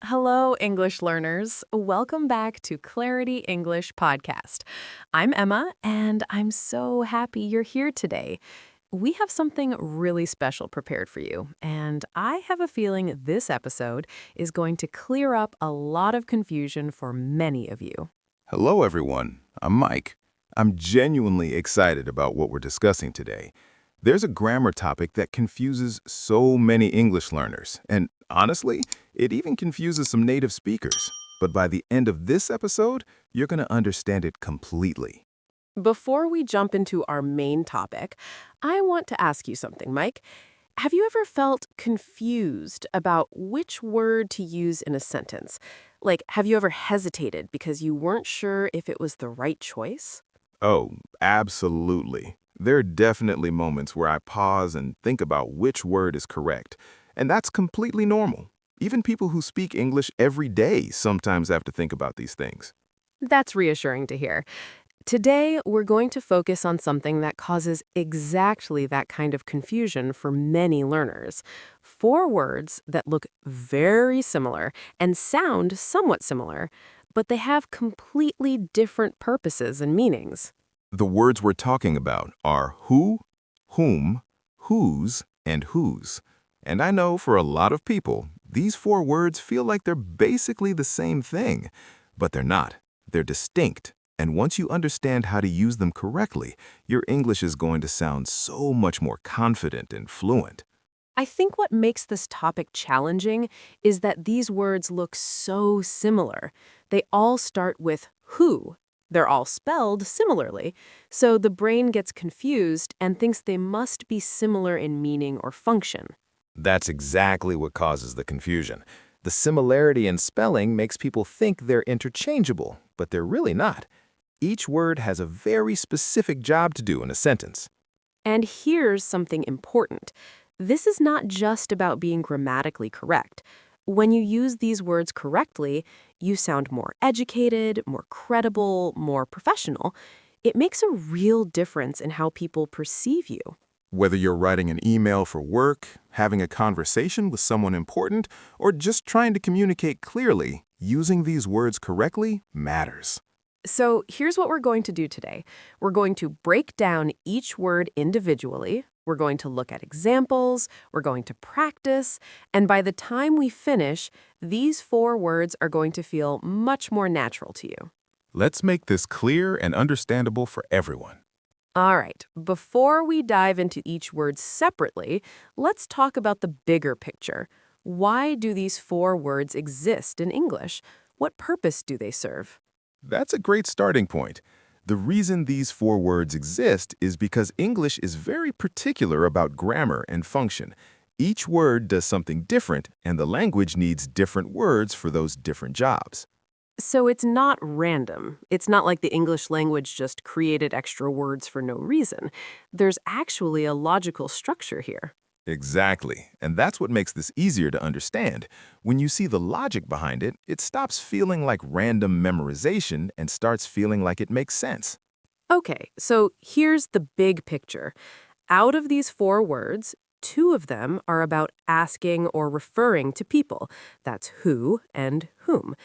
Hello, English learners. Welcome back to Clarity English Podcast. I'm Emma, and I'm so happy you're here today. We have something really special prepared for you, and I have a feeling this episode is going to clear up a lot of confusion for many of you. Hello, everyone. I'm Mike. I'm genuinely excited about what we're discussing today. There's a grammar topic that confuses so many English learners, and honestly, it even confuses some native speakers. But by the end of this episode, you're going to understand it completely. Before we jump into our main topic, I want to ask you something, Mike. Have you ever felt confused about which word to use in a sentence? Like, have you ever hesitated because you weren't sure if it was the right choice? Oh, absolutely. There are definitely moments where I pause and think about which word is correct, and that's completely normal. Even people who speak English every day sometimes have to think about these things. That's reassuring to hear. Today, we're going to focus on something that causes exactly that kind of confusion for many learners. Four words that look very similar and sound somewhat similar, but they have completely different purposes and meanings. The words we're talking about are who, whom, whose, and whose. And I know for a lot of people, these four words feel like they're basically the same thing, but they're not. They're distinct. And once you understand how to use them correctly, your English is going to sound so much more confident and fluent. I think what makes this topic challenging is that these words look so similar. They all start with who. They're all spelled similarly, so the brain gets confused and thinks they must be similar in meaning or function. That's exactly what causes the confusion. The similarity in spelling makes people think they're interchangeable, but they're really not. Each word has a very specific job to do in a sentence. And here's something important. This is not just about being grammatically correct. When you use these words correctly, you sound more educated, more credible, more professional. It makes a real difference in how people perceive you. Whether you're writing an email for work, having a conversation with someone important, or just trying to communicate clearly, using these words correctly matters. So here's what we're going to do today. We're going to break down each word individually. We're going to look at examples. We're going to practice. And by the time we finish, these four words are going to feel much more natural to you. Let's make this clear and understandable for everyone. All right, before we dive into each word separately, let's talk about the bigger picture. Why do these four words exist in English? What purpose do they serve? That's a great starting point. The reason these four words exist is because English is very particular about grammar and function. Each word does something different, and the language needs different words for those different jobs. So it's not random. It's not like the English language just created extra words for no reason. There's actually a logical structure here. Exactly, and that's what makes this easier to understand. When you see the logic behind it, it stops feeling like random memorization and starts feeling like it makes sense. Okay, so here's the big picture. Out of these four words, two of them are about asking or referring to people. That's who and whom.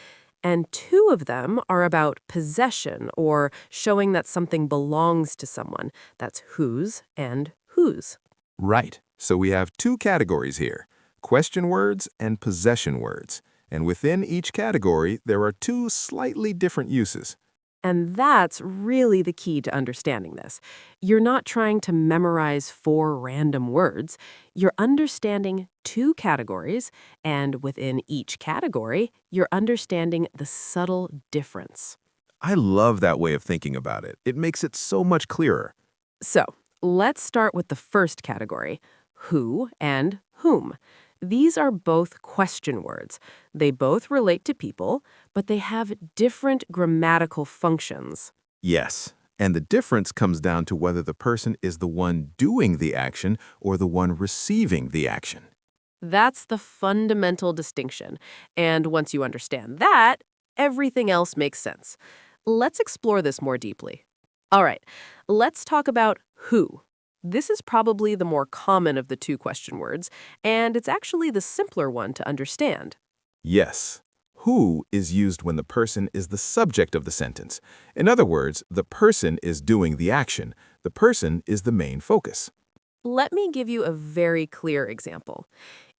And two of them are about possession or showing that something belongs to someone. That's whose and whose. Right, so we have two categories here, question words and possession words. And within each category, there are two slightly different uses. And that's really the key to understanding this. You're not trying to memorize four random words. You're understanding two categories, and within each category, you're understanding the subtle difference. I love that way of thinking about it. It makes it so much clearer. So, let's start with the first category, who and whom. These are both question words. They both relate to people, but they have different grammatical functions. Yes, and the difference comes down to whether the person is the one doing the action or the one receiving the action. That's the fundamental distinction. And once you understand that, everything else makes sense. Let's explore this more deeply. All right, let's talk about who. This is probably the more common of the two question words, and it's actually the simpler one to understand. Yes, Who is used when the person is the subject of the sentence. In other words, the person is doing the action. The person is the main focus. Let me give you a very clear example.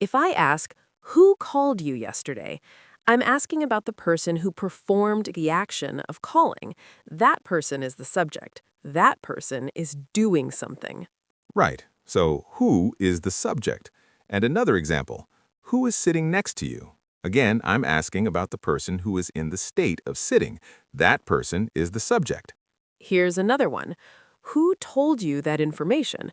If I ask, who called you yesterday? I'm asking about the person who performed the action of calling. That person is the subject. That person is doing something. Right. So, who is the subject? And another example, who is sitting next to you? Again, I'm asking about the person who is in the state of sitting. That person is the subject. Here's another one. Who told you that information?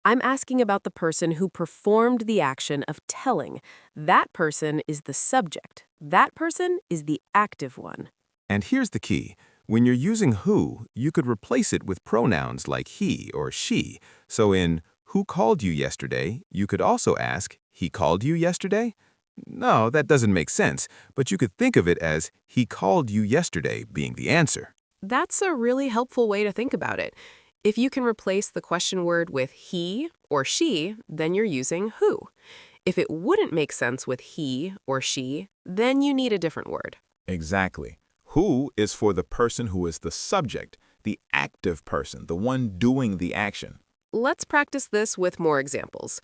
I'm asking about the person who performed the action of telling. That person is the subject. That person is the active one. And here's the key. When you're using who, you could replace it with pronouns like he or she. So in who called you yesterday, you could also ask, he called you yesterday? No, that doesn't make sense, but you could think of it as he called you yesterday being the answer. That's a really helpful way to think about it. If you can replace the question word with he or she, then you're using who. If it wouldn't make sense with he or she, then you need a different word. Exactly. Who is for the person who is the subject, the active person, the one doing the action. Let's practice this with more examples.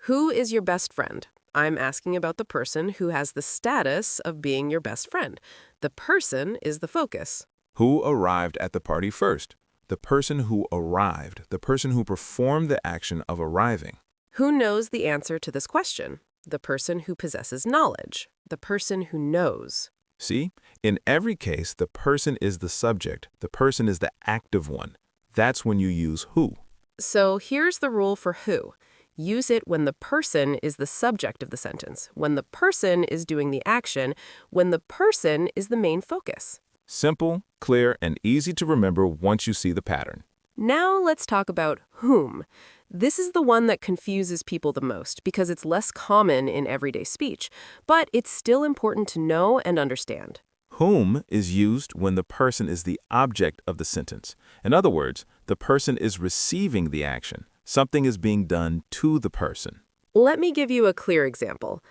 Who is your best friend? I'm asking about the person who has the status of being your best friend. The person is the focus. Who arrived at the party first? The person who arrived, the person who performed the action of arriving. Who knows the answer to this question? The person who possesses knowledge. The person who knows. See, in every case, the person is the subject. The person is the active one. That's when you use who. So here's the rule for who. Use it when the person is the subject of the sentence, when the person is doing the action, when the person is the main focus. Simple, clear, and easy to remember once you see the pattern. Now let's talk about whom. This is the one that confuses people the most because it's less common in everyday speech, but it's still important to know and understand. Whom is used when the person is the object of the sentence. In other words, the person is receiving the action. Something is being done to the person. Let me give you a clear example.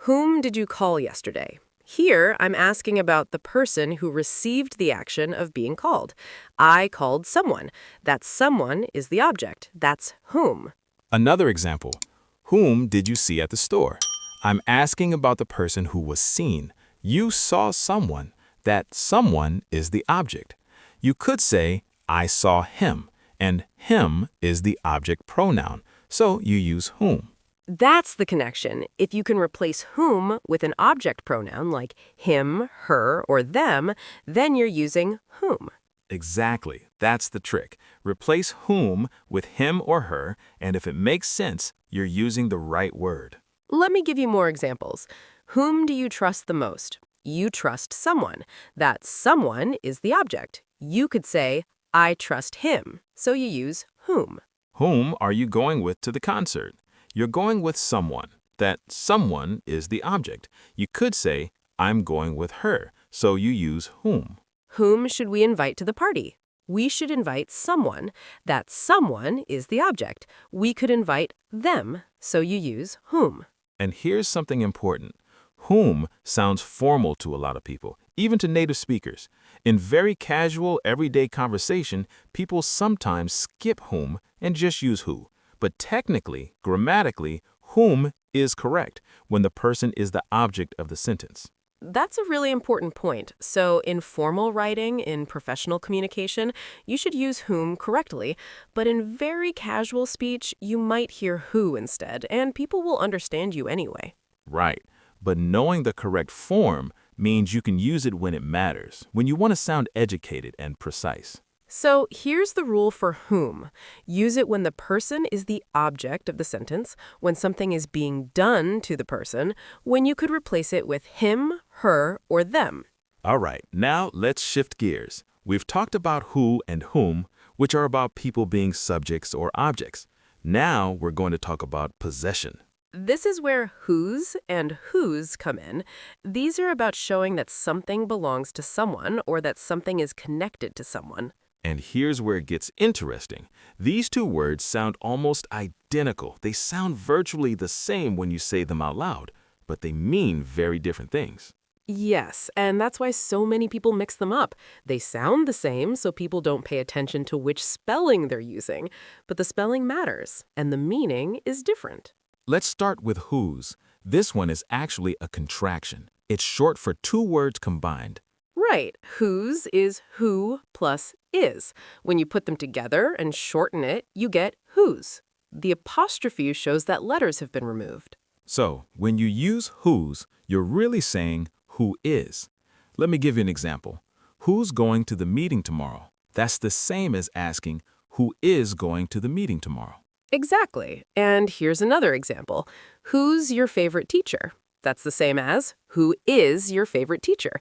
Whom did you call yesterday? Here, I'm asking about the person who received the action of being called. I called someone. That someone is the object. That's whom. Another example, whom did you see at the store? I'm asking about the person who was seen. You saw someone. That someone is the object. You could say, I saw him, and him is the object pronoun, so you use whom. That's the connection. If you can replace whom with an object pronoun like him, her, or them, then you're using whom. Exactly. That's the trick. Replace whom with him or her, and if it makes sense, you're using the right word. Let me give you more examples. Whom do you trust the most? You trust someone. That someone is the object. You could say, I trust him, so you use whom. Whom are you going with to the concert? You're going with someone. That someone is the object. You could say, I'm going with her, so you use whom. Whom should we invite to the party? We should invite someone. That someone is the object. We could invite them, so you use whom. And here's something important. Whom sounds formal to a lot of people, even to native speakers. In very casual, everyday conversation, people sometimes skip whom and just use who. But technically, grammatically, whom is correct when the person is the object of the sentence. That's a really important point. So in formal writing, in professional communication, you should use whom correctly. But in very casual speech, you might hear who instead, and people will understand you anyway. Right. But knowing the correct form means you can use it when it matters, when you want to sound educated and precise. So here's the rule for whom. Use it when the person is the object of the sentence, when something is being done to the person, when you could replace it with him, her, or them. All right, now let's shift gears. We've talked about who and whom, which are about people being subjects or objects. Now we're going to talk about possession. This is where whose and whose come in. These are about showing that something belongs to someone or that something is connected to someone. And here's where it gets interesting. These two words sound almost identical. They sound virtually the same when you say them out loud, but they mean very different things. Yes, and that's why so many people mix them up. They sound the same, so people don't pay attention to which spelling they're using. But the spelling matters, and the meaning is different. Let's start with whose. This one is actually a contraction. It's short for two words combined. Right, whose is who plus is. When you put them together and shorten it, you get whose. The apostrophe shows that letters have been removed. So, when you use whose, you're really saying who is. Let me give you an example. Who's going to the meeting tomorrow? That's the same as asking who is going to the meeting tomorrow. Exactly. And here's another example. Who's your favorite teacher? That's the same as who is your favorite teacher.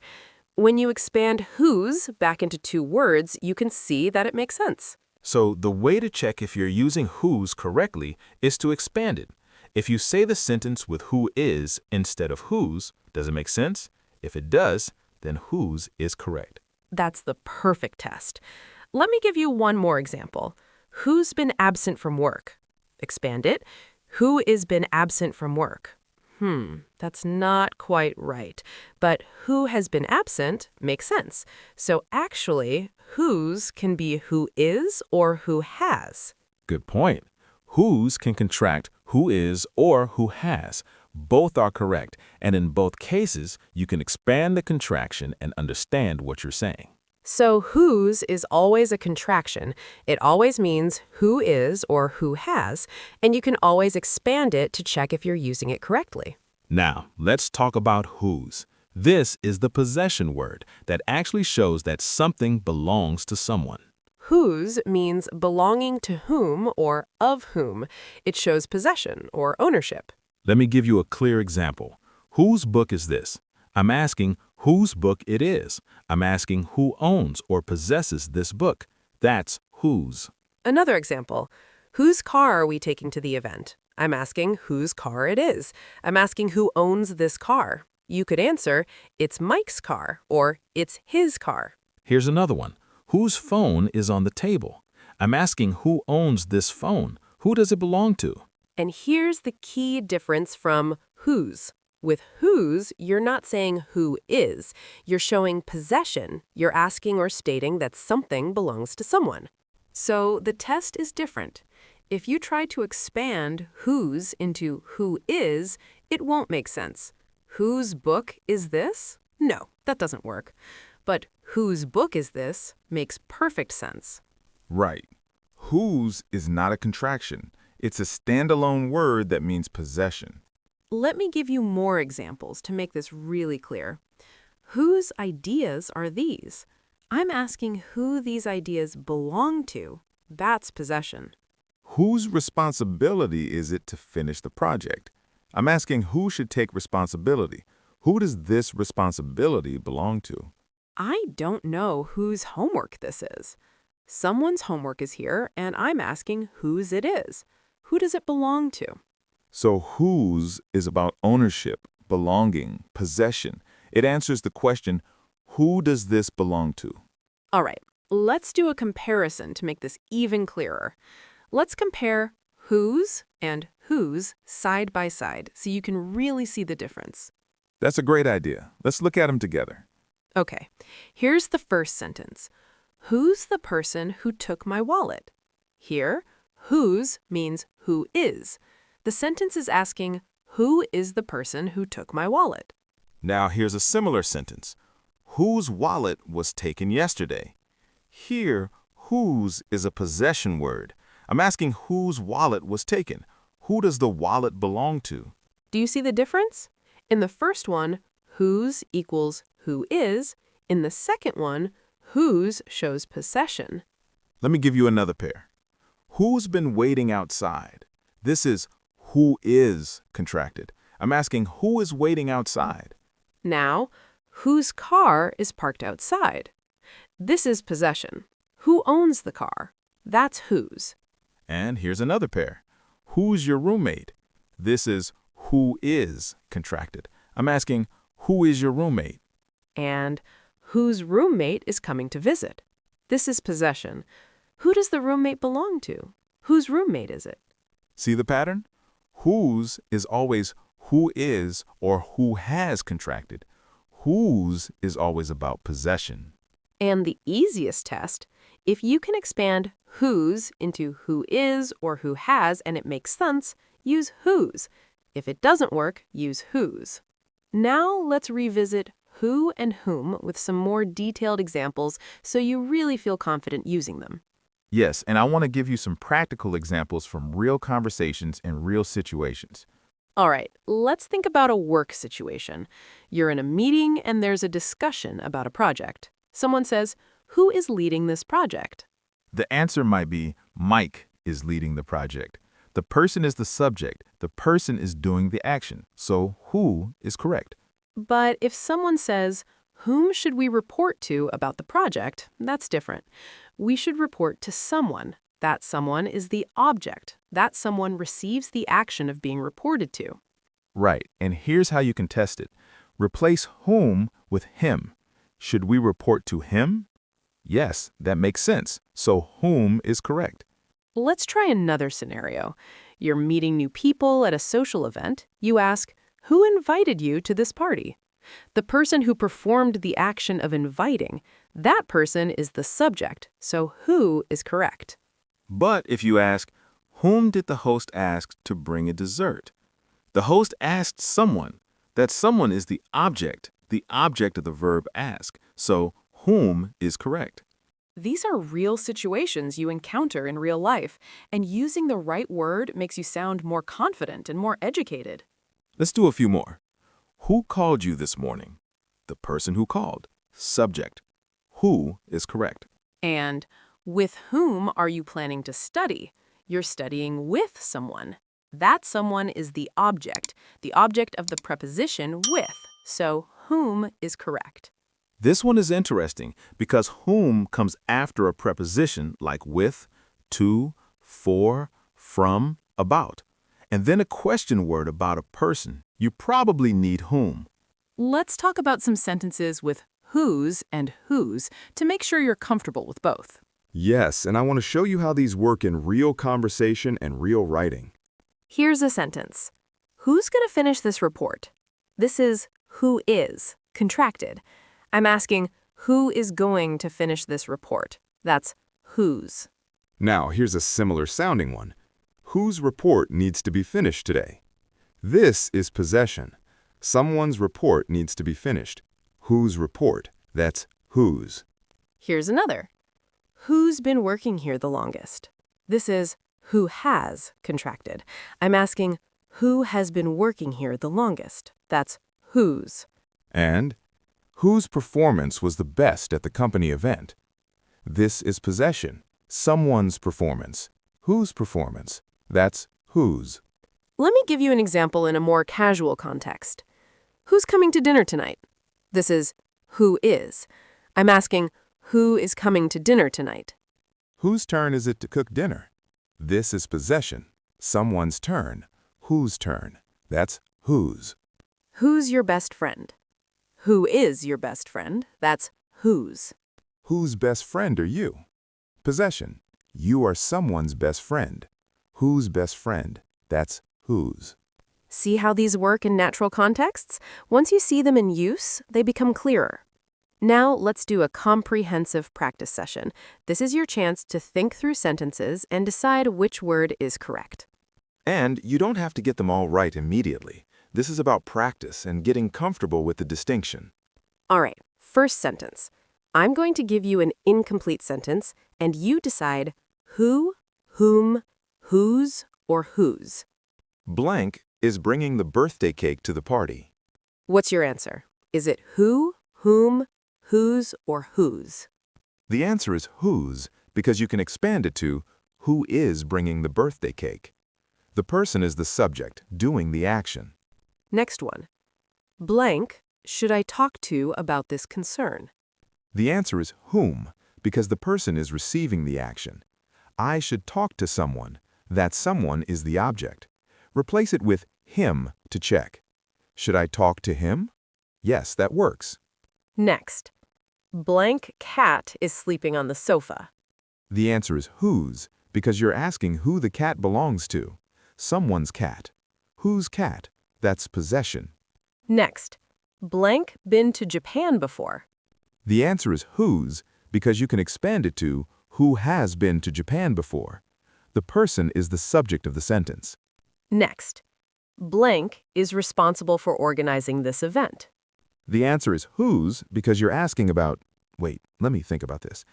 When you expand whose back into two words, you can see that it makes sense. So, the way to check if you're using whose correctly is to expand it. If you say the sentence with who is instead of whose, does it make sense? If it does, then whose is correct. That's the perfect test. Let me give you one more example. Who's been absent from work? Expand it. Who is been absent from work? That's not quite right. But who has been absent makes sense. So actually, whose can be who is or who has. Good point. Whose can contract who is or who has. Both are correct, and in both cases, you can expand the contraction and understand what you're saying. So whose is always a contraction. It always means who is or who has, and you can always expand it to check if you're using it correctly. Now, let's talk about whose. This is the possession word that actually shows that something belongs to someone. Whose means belonging to whom or of whom. It shows possession or ownership. Let me give you a clear example. Whose book is this? I'm asking whose book it is. I'm asking who owns or possesses this book. That's whose. Another example. Whose car are we taking to the event? I'm asking whose car it is. I'm asking who owns this car. You could answer, it's Mike's car, or it's his car. Here's another one. Whose phone is on the table? I'm asking who owns this phone. Who does it belong to? And here's the key difference from whose. With whose, you're not saying who is. You're showing possession. You're asking or stating that something belongs to someone. So the test is different. If you try to expand whose into who is, it won't make sense. Whose book is this? No, that doesn't work. But whose book is this makes perfect sense. Right. Whose is not a contraction. It's a standalone word that means possession. Let me give you more examples to make this really clear. Whose ideas are these? I'm asking who these ideas belong to. That's possession. Whose responsibility is it to finish the project? I'm asking who should take responsibility. Who does this responsibility belong to? I don't know whose homework this is. Someone's homework is here, and I'm asking whose it is. Who does it belong to? So whose is about ownership, belonging, possession. It answers the question, who does this belong to? All right, let's do a comparison to make this even clearer. Let's compare whose and whose side by side so you can really see the difference. That's a great idea. Let's look at them together. Okay, here's the first sentence. Who's the person who took my wallet? Here, whose means who is. The sentence is asking, who is the person who took my wallet? Now here's a similar sentence. Whose wallet was taken yesterday? Here, whose is a possession word. I'm asking whose wallet was taken. Who does the wallet belong to? Do you see the difference? In the first one, whose equals who is. In the second one, whose shows possession. Let me give you another pair. Who's been waiting outside? This is who is contracted. I'm asking who is waiting outside? Now, whose car is parked outside? This is possession. Who owns the car? That's whose. And here's another pair. Who's your roommate? This is who is contracted. I'm asking who is your roommate? And whose roommate is coming to visit? This is possession. Who does the roommate belong to? Whose roommate is it? See the pattern? Whose is always who is or who has contracted. Whose is always about possession. And the easiest test, if you can expand whose into who is or who has and it makes sense, use whose. If it doesn't work, use whose. Now let's revisit who and whom with some more detailed examples so you really feel confident using them. Yes, and I want to give you some practical examples from real conversations and real situations. All right, let's think about a work situation. You're in a meeting and there's a discussion about a project. Someone says, "Who is leading this project?" The answer might be, Mike is leading the project. The person is the subject. The person is doing the action. So who is correct? But if someone says, "Whom should we report to about the project?" That's different. We should report to someone. That someone is the object. That someone receives the action of being reported to. Right, and here's how you can test it. Replace whom with him. Should we report to him? Yes, that makes sense. So whom is correct? Let's try another scenario. You're meeting new people at a social event. You ask, "Who invited you to this party?" The person who performed the action of inviting, that person is the subject, so who is correct. But if you ask, whom did the host ask to bring a dessert? The host asked someone. That someone is the object of the verb ask. So whom is correct? These are real situations you encounter in real life, and using the right word makes you sound more confident and more educated. Let's do a few more. Who called you this morning? The person who called. Subject. Who is correct? And with whom are you planning to study? You're studying with someone. That someone is the object of the preposition with. So whom is correct. This one is interesting because whom comes after a preposition like with, to, for, from, about, and then a question word about a person. You probably need whom. Let's talk about some sentences with whose and whose to make sure you're comfortable with both. Yes, and I want to show you how these work in real conversation and real writing. Here's a sentence. Who's going to finish this report? This is who is, contracted. I'm asking, who is going to finish this report? That's whose. Now, here's a similar sounding one. Whose report needs to be finished today? This is possession. Someone's report needs to be finished. Whose report? That's whose. Here's another. Who's been working here the longest? This is who has, contracted. I'm asking, who has been working here the longest? That's whose. And whose performance was the best at the company event? This is possession. Someone's performance. Whose performance? That's whose. Let me give you an example in a more casual context. Who's coming to dinner tonight? This is who is. I'm asking, who is coming to dinner tonight? Whose turn is it to cook dinner? This is possession. Someone's turn. Whose turn? That's whose. Who's your best friend? Who is your best friend? That's whose. Whose best friend are you? Possession. You are someone's best friend. Whose best friend? That's whose. See how these work in natural contexts? Once you see them in use, they become clearer. Now let's do a comprehensive practice session. This is your chance to think through sentences and decide which word is correct. And you don't have to get them all right immediately. This is about practice and getting comfortable with the distinction. All right, first sentence. I'm going to give you an incomplete sentence, and you decide who, whom, whose, or whose. Blank is bringing the birthday cake to the party. What's your answer? Is it who, whom, whose, or whose? The answer is whose because you can expand it to who is bringing the birthday cake. The person is the subject doing the action. Next one. Blank, should I talk to about this concern? The answer is whom because the person is receiving the action. I should talk to someone. That someone is the object. Replace it with him to check. Should I talk to him? Yes, that works. Next. Blank cat is sleeping on the sofa. The answer is whose because you're asking who the cat belongs to. Someone's cat. Whose cat? That's possession. Next. blank been to Japan before? The answer is whose because you can expand it to who has been to Japan before. The person is the subject of the sentence. Next, blank is responsible for organizing this event. The answer is whose because you're asking about, wait, let me think about this.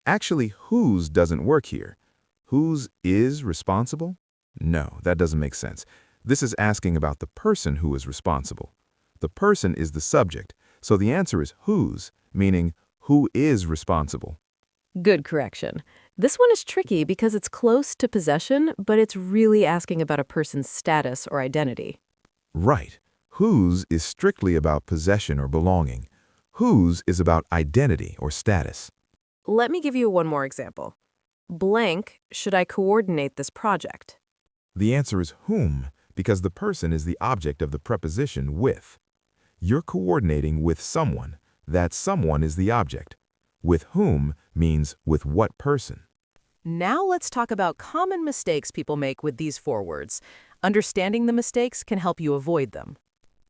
Actually, whose doesn't work here. Whose is responsible? No, that doesn't make sense. This is asking about the person who is responsible. The person is the subject, so the answer is whose, meaning who is responsible. Good correction. This one is tricky because it's close to possession, but it's really asking about a person's status or identity. Right. Whose is strictly about possession or belonging. Whose is about identity or status. Let me give you one more example. Blank, should I coordinate this project? The answer is whom, because the person is the object of the preposition with. You're coordinating with someone. That someone is the object. With whom means with what person. Now let's talk about common mistakes people make with these four words. Understanding the mistakes can help you avoid them.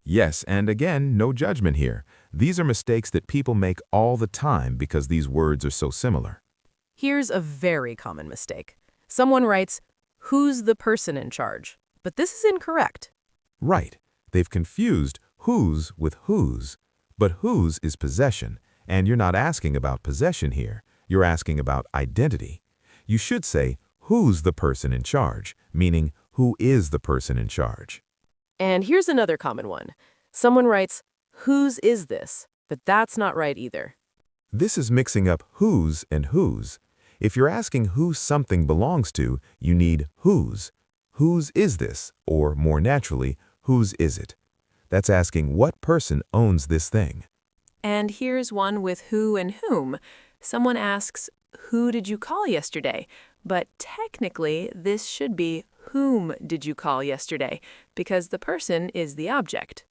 Yes, and again, no judgment here. These are mistakes that people make all the time because these words are so similar. Here's a very common mistake. Someone writes, "Who's the person in charge?" But this is incorrect. Right. They've confused whose with whose. But whose is possession, and you're not asking about possession here. You're asking about identity. You should say, who's the person in charge, meaning who is the person in charge. And here's another common one. Someone writes, "Whose is this?" But that's not right either. This is mixing up whose and whose. If you're asking who something belongs to, you need whose. Whose is this? Or more naturally, whose is it? That's asking what person owns this thing. And here's one with who and whom. Someone asks, "Who did you call yesterday?" But technically, this should be, "Whom did you call yesterday?" because the person is the object.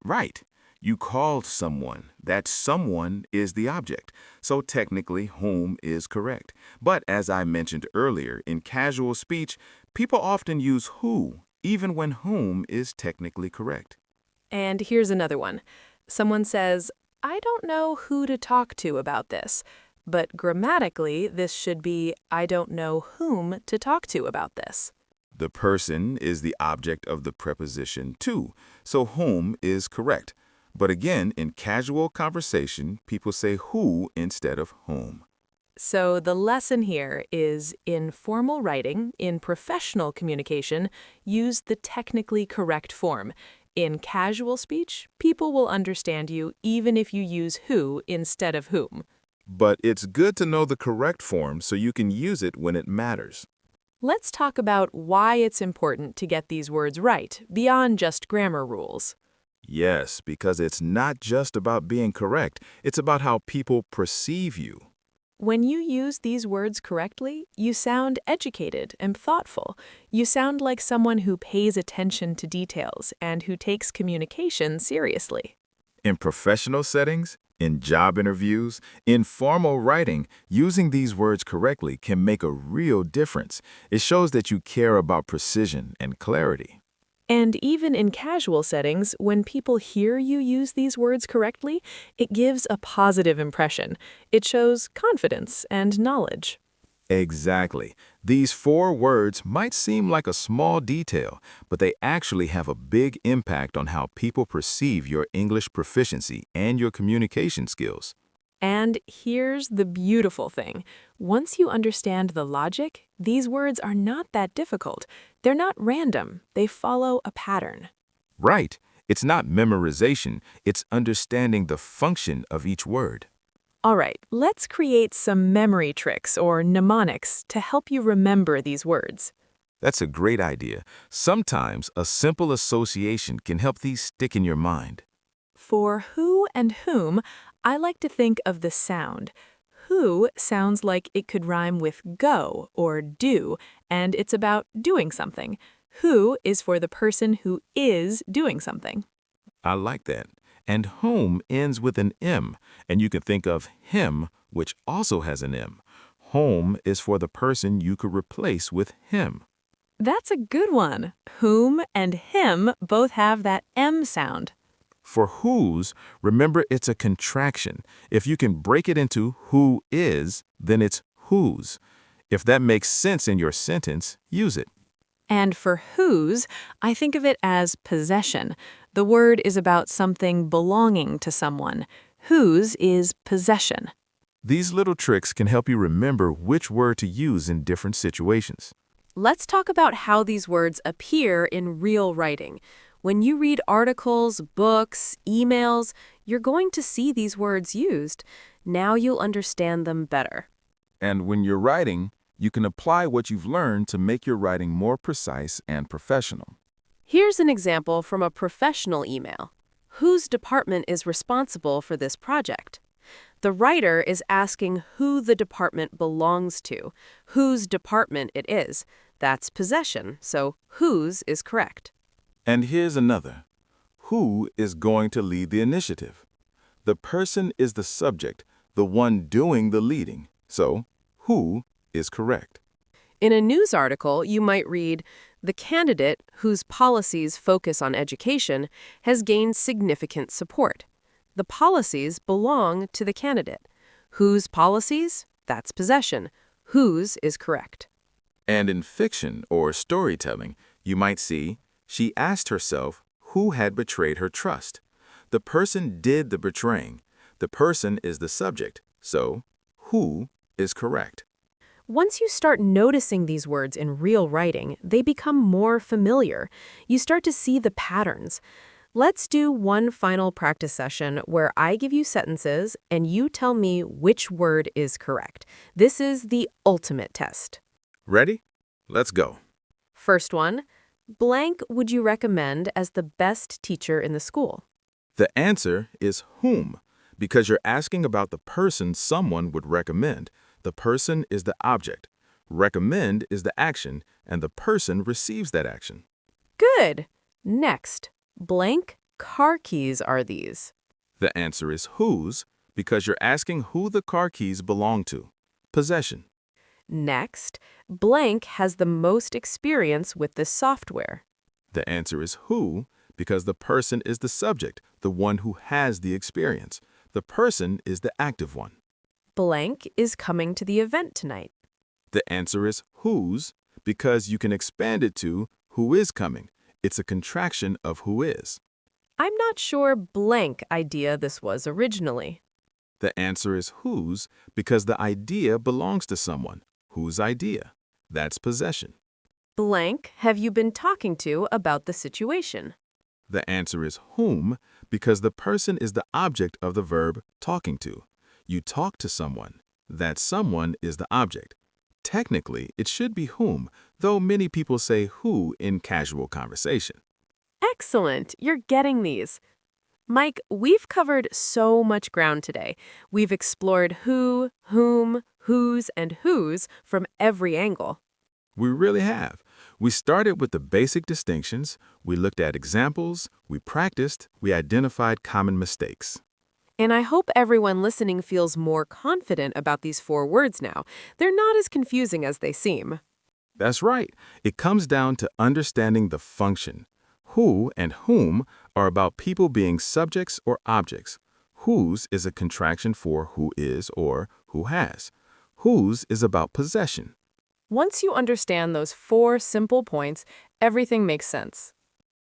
Right. You called someone. That someone is the object. So technically, whom is correct. But as I mentioned earlier, in casual speech, people often use who, even when whom is technically correct. And here's another one. Someone says, "I don't know who to talk to about this." But grammatically, this should be, "I don't know whom to talk to about this." The person is the object of the preposition to, so whom is correct. But again, in casual conversation, people say who instead of whom. So the lesson here is, in formal writing, in professional communication, use the technically correct form. In casual speech, people will understand you even if you use who instead of whom. But it's good to know the correct form so you can use it when it matters. Let's talk about why it's important to get these words right, beyond just grammar rules. Yes, because it's not just about being correct, it's about how people perceive you. When you use these words correctly, you sound educated and thoughtful. You sound like someone who pays attention to details and who takes communication seriously. In professional settings, in job interviews, in formal writing, using these words correctly can make a real difference. It shows that you care about precision and clarity. And even in casual settings, when people hear you use these words correctly, it gives a positive impression. It shows confidence and knowledge. Exactly. These four words might seem like a small detail, but they actually have a big impact on how people perceive your English proficiency and your communication skills. And here's the beautiful thing. Once you understand the logic, these words are not that difficult. They're not random. They follow a pattern. Right. It's not memorization. It's understanding the function of each word. All right, let's create some memory tricks or mnemonics to help you remember these words. That's a great idea. Sometimes a simple association can help these stick in your mind. For who and whom, I like to think of the sound. Who sounds like it could rhyme with go or do, and it's about doing something. Who is for the person who is doing something. I like that. And whom ends with an M, and you can think of him, which also has an M. Home is for the person you could replace with him. That's a good one. Whom and him both have that M sound. For whose, remember it's a contraction. If you can break it into who is, then it's whose. If that makes sense in your sentence, use it. And for whose, I think of it as possession. The word is about something belonging to someone. Whose is possession. These little tricks can help you remember which word to use in different situations. Let's talk about how these words appear in real writing. When you read articles, books, emails, you're going to see these words used. Now you'll understand them better. And when you're writing, you can apply what you've learned to make your writing more precise and professional. Here's an example from a professional email. Whose department is responsible for this project? The writer is asking who the department belongs to, whose department it is. That's possession, so whose is correct. And here's another. Who is going to lead the initiative? The person is the subject, the one doing the leading. So, who is correct? In a news article, you might read, "The candidate, whose policies focus on education, has gained significant support." The policies belong to the candidate. Whose policies? That's possession. Whose is correct. And in fiction or storytelling, you might see, she asked herself who had betrayed her trust. The person did the betraying. The person is the subject. So, who is correct? Once you start noticing these words in real writing, they become more familiar. You start to see the patterns. Let's do one final practice session where I give you sentences and you tell me which word is correct. This is the ultimate test. Ready? Let's go. First one, blank would you recommend as the best teacher in the school? The answer is whom, because you're asking about the person someone would recommend. The person is the object. Recommend is the action, and the person receives that action. Good. Next, blank car keys are these? The answer is whose, because you're asking who the car keys belong to. Possession. Next, blank has the most experience with this software. The answer is who, because the person is the subject, the one who has the experience. The person is the active one. Blank is coming to the event tonight. The answer is whose, because you can expand it to who is coming. It's a contraction of who is. I'm not sure blank idea this was originally. The answer is whose, because the idea belongs to someone. Whose idea? That's possession. Blank have you been talking to about the situation? The answer is whom, because the person is the object of the verb talking to. You talk to someone. That someone is the object. Technically, it should be whom, though many people say who in casual conversation. Excellent. You're getting these. Mike, we've covered so much ground today. We've explored who, whom, whose, and whose from every angle. We really have. We started with the basic distinctions, we looked at examples, we practiced, we identified common mistakes. And I hope everyone listening feels more confident about these 4 words now. They're not as confusing as they seem. That's right. It comes down to understanding the function. Who and whom are about people being subjects or objects. Whose is a contraction for who is or who has. Whose is about possession. Once you understand those 4 simple points, everything makes sense.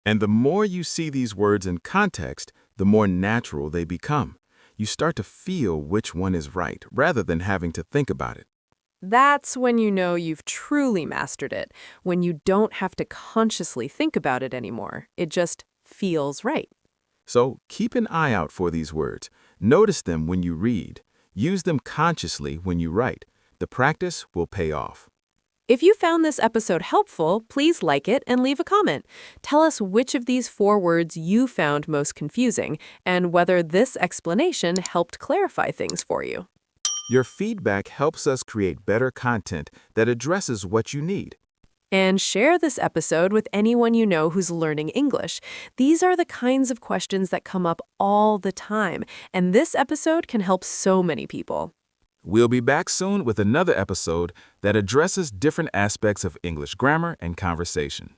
And the more you see these words in context, the more natural they become. You start to feel which one is right, rather than having to think about it. That's when you know you've truly mastered it, when you don't have to consciously think about it anymore. It just feels right. So keep an eye out for these words. Notice them when you read. Use them consciously when you write. The practice will pay off. If you found this episode helpful, please like it and leave a comment. Tell us which of these 4 words you found most confusing and whether this explanation helped clarify things for you. Your feedback helps us create better content that addresses what you need. And share this episode with anyone you know who's learning English. These are the kinds of questions that come up all the time, and this episode can help so many people. We'll be back soon with another episode that addresses different aspects of English grammar and conversation.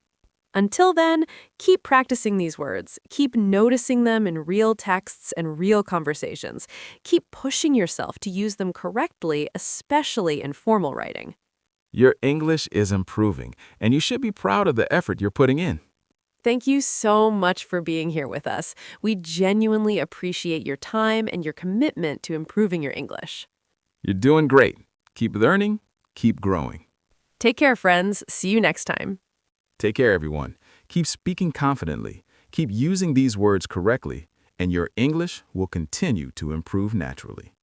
Until then, keep practicing these words. Keep noticing them in real texts and real conversations. Keep pushing yourself to use them correctly, especially in formal writing. Your English is improving, and you should be proud of the effort you're putting in. Thank you so much for being here with us. We genuinely appreciate your time and your commitment to improving your English. You're doing great. Keep learning, keep growing. Take care, friends. See you next time. Take care, everyone. Keep speaking confidently, keep using these words correctly, and your English will continue to improve naturally.